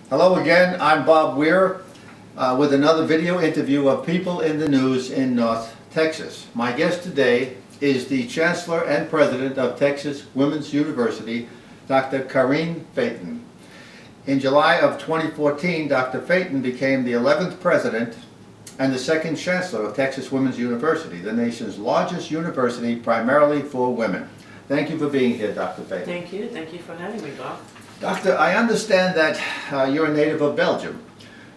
Hello again, I'm Bob Weir with another video interview of people in the news in North Texas. My guest today is the Chancellor and President of Texas Women's University, Dr. Carine Feyten. In July of 2014, Dr. Feyten became the 11th President and the second Chancellor of Texas Women's University, the nation's largest university primarily for women. Thank you for being here, Dr. Feyten. Thank you for having me, Bob. Doctor, I understand that you're a native of Belgium.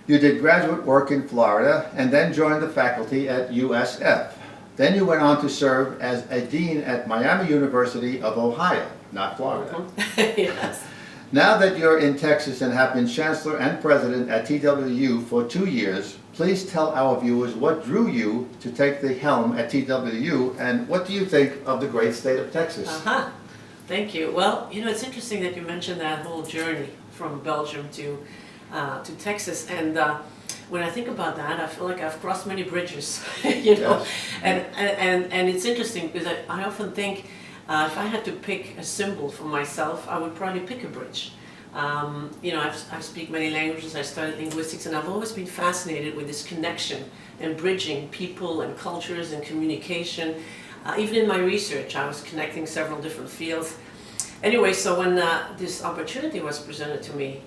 You did graduate work in Florida and then joined the faculty at USF. Then you went on to serve as a dean at Miami University of Ohio, not Florida. Yes. Now that you're in Texas and have been Chancellor and President at TWU for 2 years, please tell our viewers what drew you to take the helm at TWU and what do you think of the great state of Texas? Thank you. Well, you know, it's interesting that you mentioned that whole journey from Belgium to Texas, and when I think about that, I feel like I've crossed many bridges, you know, yes. and it's interesting because I often think if I had to pick a symbol for myself, I would probably pick a bridge. You know, I speak many languages, I studied linguistics, and I've always been fascinated with this connection and bridging people and cultures and communication. Even in my research, I was connecting several different fields. Anyway, so when this opportunity was presented to me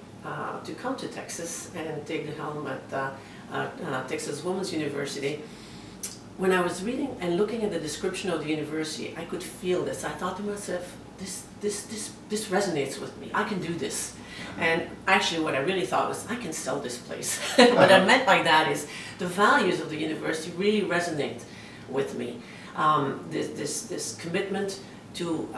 to come to Texas and take the helm at Texas Women's University, when I was reading and looking at the description of the university, I could feel this. I thought to myself, this resonates with me. I can do this. And actually what I really thought was, I can sell this place. What I meant by that is the values of the university really resonate with me. This commitment to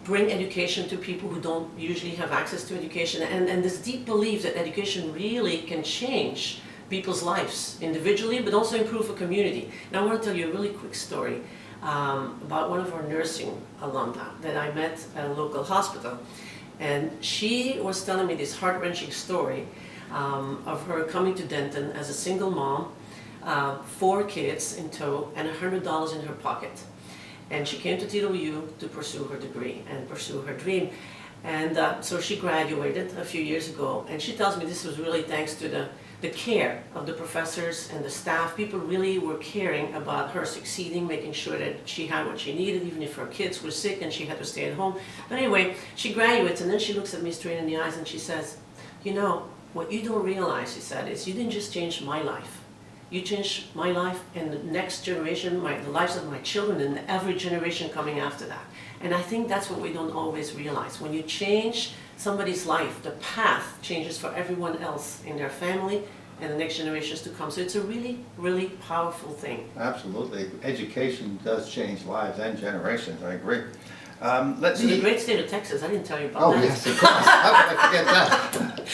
bring education to people who don't usually have access to education, and this deep belief that education really can change people's lives individually, but also improve a community. And I want to tell you a really quick story about one of our nursing alumni that I met at a local hospital. And she was telling me this heart-wrenching story of her coming to Denton as a single mom, 4 kids in tow, and $100 in her pocket. And she came to TWU to pursue her degree and pursue her dream. And so she graduated a few years ago, and she tells me this was really thanks to the care of the professors and the staff. People really were caring about her succeeding, making sure that she had what she needed, even if her kids were sick and she had to stay at home. But anyway, she graduates, and then she looks at me straight in the eyes and she says, you know, what you don't realize, she said, is you didn't just change my life. You changed my life and the next generation, the lives of my children, and every generation coming after that. And I think that's what we don't always realize. When you change somebody's life, the path changes for everyone else in their family and the next generations to come. So it's a really, really powerful thing. Absolutely. Education does change lives and generations, I agree. The great state of Texas, I didn't tell you about that. Oh yes, of course. How could I forget that?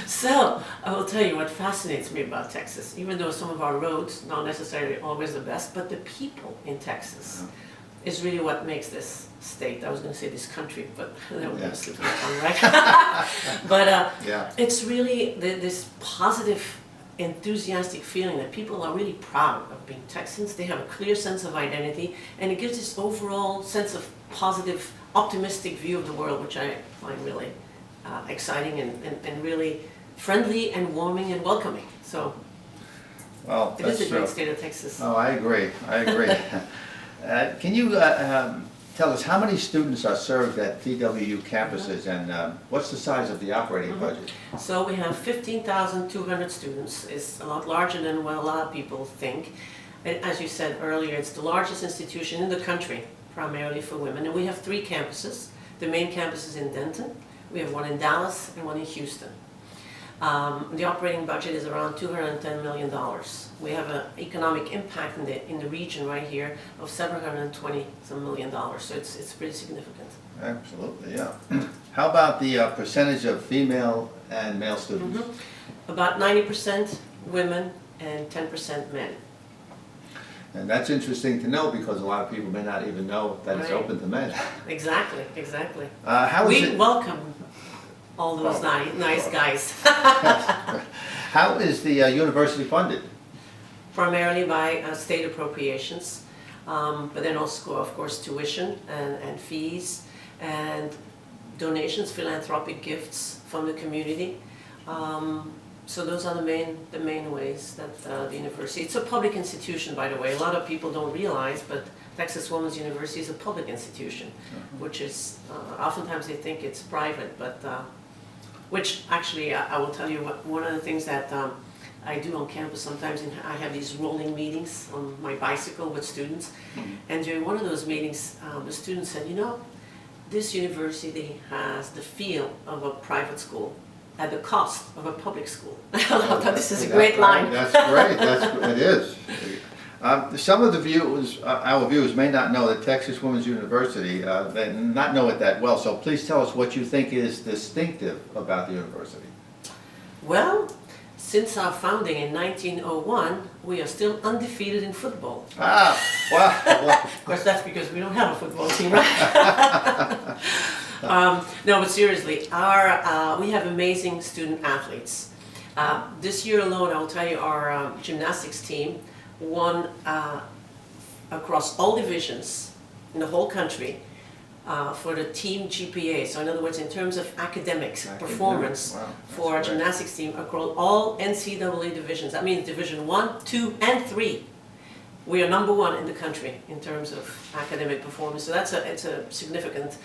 So, I will tell you what fascinates me about Texas, even though some of our roads, not necessarily always the best, but the people in Texas is really what makes this state. I was going to say this country, but that would be a slip of the tongue, right? But it's really this positive, enthusiastic feeling that people are really proud of being Texans. They have a clear sense of identity, and it gives this overall sense of positive, optimistic view of the world, which I find really exciting and really friendly and warming and welcoming. So, well, it is a great state of Texas. Oh, I agree. Can you tell us how many students are served at TWU campuses and what's the size of the operating budget? So we have 15,200 students. It's a lot larger than what a lot of people think. And as you said earlier, it's the largest institution in the country, primarily for women. And we have 3 campuses. The main campus is in Denton. We have one in Dallas and one in Houston. The operating budget is around $210 million. We have an economic impact in the region right here of $720 million. So it's pretty significant. Absolutely, yeah. How about the percentage of female and male students? About 90% women and 10% men. And that's interesting to know because a lot of people may not even know that it's open to men. Exactly. We welcome all those nice guys. How is the university funded? Primarily by state appropriations, but then also, of course, tuition and fees and donations, philanthropic gifts from the community. So those are the main ways that the university, it's a public institution, by the way. A lot of people don't realize, but Texas Women's University is a public institution, which is, oftentimes they think it's private, but, which actually, I will tell you, one of the things that I do on campus sometimes, I have these rolling meetings on my bicycle with students, and during one of those meetings, the student said, you know, this university has the feel of a private school at the cost of a public school. I thought this is a great line. That's great. It is. Some of the viewers, our viewers, may not know that Texas Women's University, they not know it that well. So please tell us what you think is distinctive about the university. Well, since our founding in 1901, we are still undefeated in football. Ah, wow. Of course, that's because we don't have a football team, right? No, but seriously, we have amazing student athletes. This year alone, I will tell you, our gymnastics team won across all divisions in the whole country for the team GPA. So in other words, in terms of academics performance for our gymnastics team across all NCAA divisions. That means Division 1, 2, and 3. We are #1 in the country in terms of academic performance. So it's a significant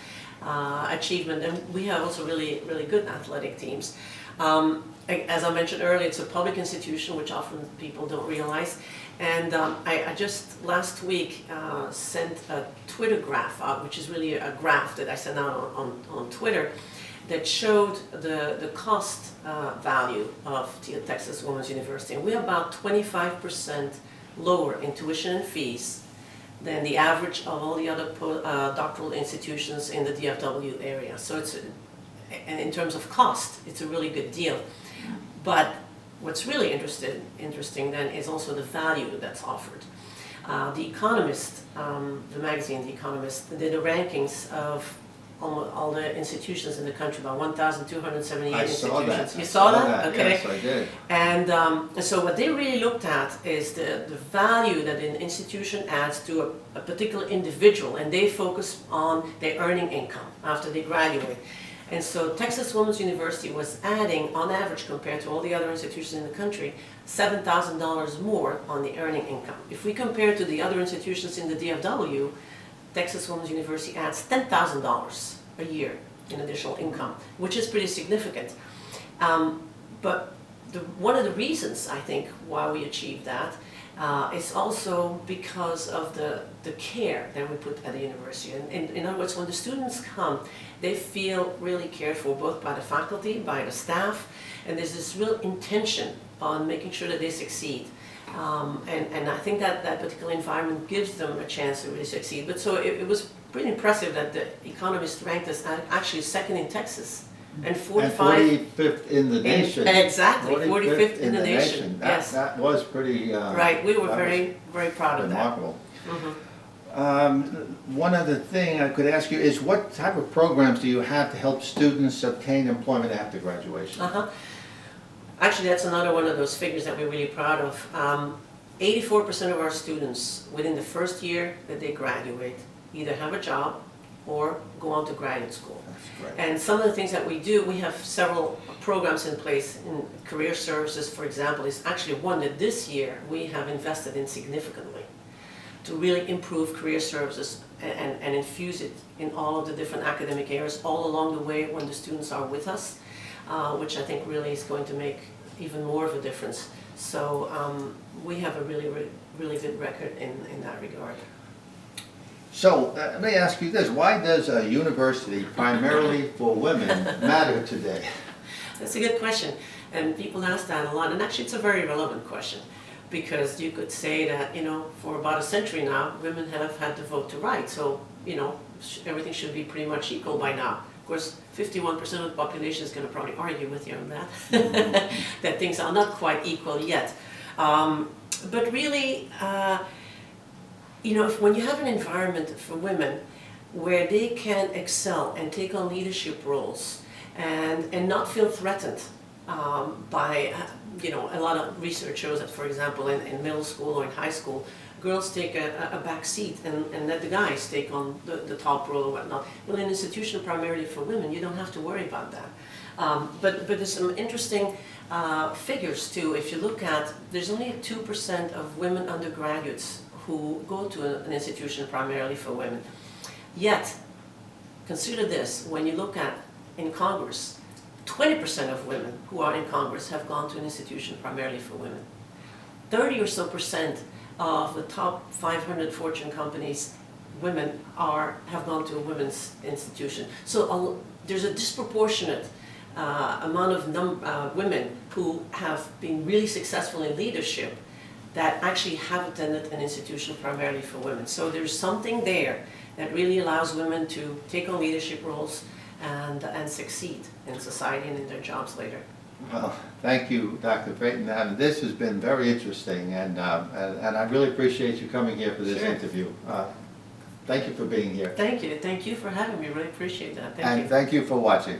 achievement, and we have also really good athletic teams. As I mentioned earlier, it's a public institution, which often people don't realize. And I just last week sent a Twitter graph out, which is really a graph that I sent out on Twitter, that showed the cost value of Texas Women's University. And we're about 25% lower in tuition and fees than the average of all the other doctoral institutions in the DFW area. So it's, and in terms of cost, it's a really good deal. But what's really interesting then is also the value that's offered. The Economist, the magazine The Economist, did the rankings of all the institutions in the country, about 1,278 institutions. You saw that? Okay. Yes, I did. And so what they really looked at is the value that an institution adds to a particular individual, and they focus on their earning income after they graduate. And so Texas Women's University was adding, on average, compared to all the other institutions in the country, $7,000 more on the earning income. If we compare to the other institutions in the DFW, Texas Women's University adds $10,000 a year in additional income, which is pretty significant. But one of the reasons, I think, why we achieved that is also because of the care that we put at the university. And in other words, when the students come, they feel really cared for, both by the faculty, by the staff, and there's this real intention on making sure that they succeed. And I think that particular environment gives them a chance to really succeed. But so it was pretty impressive that the Economist ranked us actually second in Texas. And 45th in the nation. Exactly, 45th in the nation. Yes. That was pretty... right, we were very proud of that. Remarkable. One other thing I could ask you is, what type of programs do you have to help students obtain employment after graduation? Actually, that's another one of those figures that we're really proud of. 84% of our students within the first year that they graduate either have a job or go on to graduate school. That's great. And some of the things that we do, we have several programs in place. In career services, for example, is actually one that this year we have invested in significantly to really improve career services and infuse it in all of the different academic areas all along the way when the students are with us, which I think really is going to make even more of a difference. So we have a really good record in that regard. So let me ask you this: why does a university primarily for women matter today? That's a good question, and people ask that a lot, and actually it's a very relevant question, because you could say that, you know, for about a century now, women have had the vote to write, so, you know, everything should be pretty much equal by now. Of course, 51% of the population is going to probably argue with you on that, that things are not quite equal yet. But really, you know, when you have an environment for women where they can excel and take on leadership roles and not feel threatened by, you know, a lot of research shows that, for example, in middle school or in high school, girls take a back seat and let the guys take on the top role or whatnot. Well, in an institution primarily for women, you don't have to worry about that. But there's some interesting figures too. If you look at, there's only 2% of women undergraduates who go to an institution primarily for women. Yet, consider this, when you look at in Congress, 20% of women who are in Congress have gone to an institution primarily for women. 30 or so percent of the top 500 Fortune companies, women have gone to a women's institution. So there's a disproportionate amount of women who have been really successful in leadership that actually have attended an institution primarily for women. So there's something there that really allows women to take on leadership roles and succeed in society and in their jobs later. Well, thank you, Dr. Feyten. And this has been very interesting, and I really appreciate you coming here for this Sure. interview. Thank you for being here. Thank you. Thank you for having me. Really appreciate that. Thank you. And thank you for watching.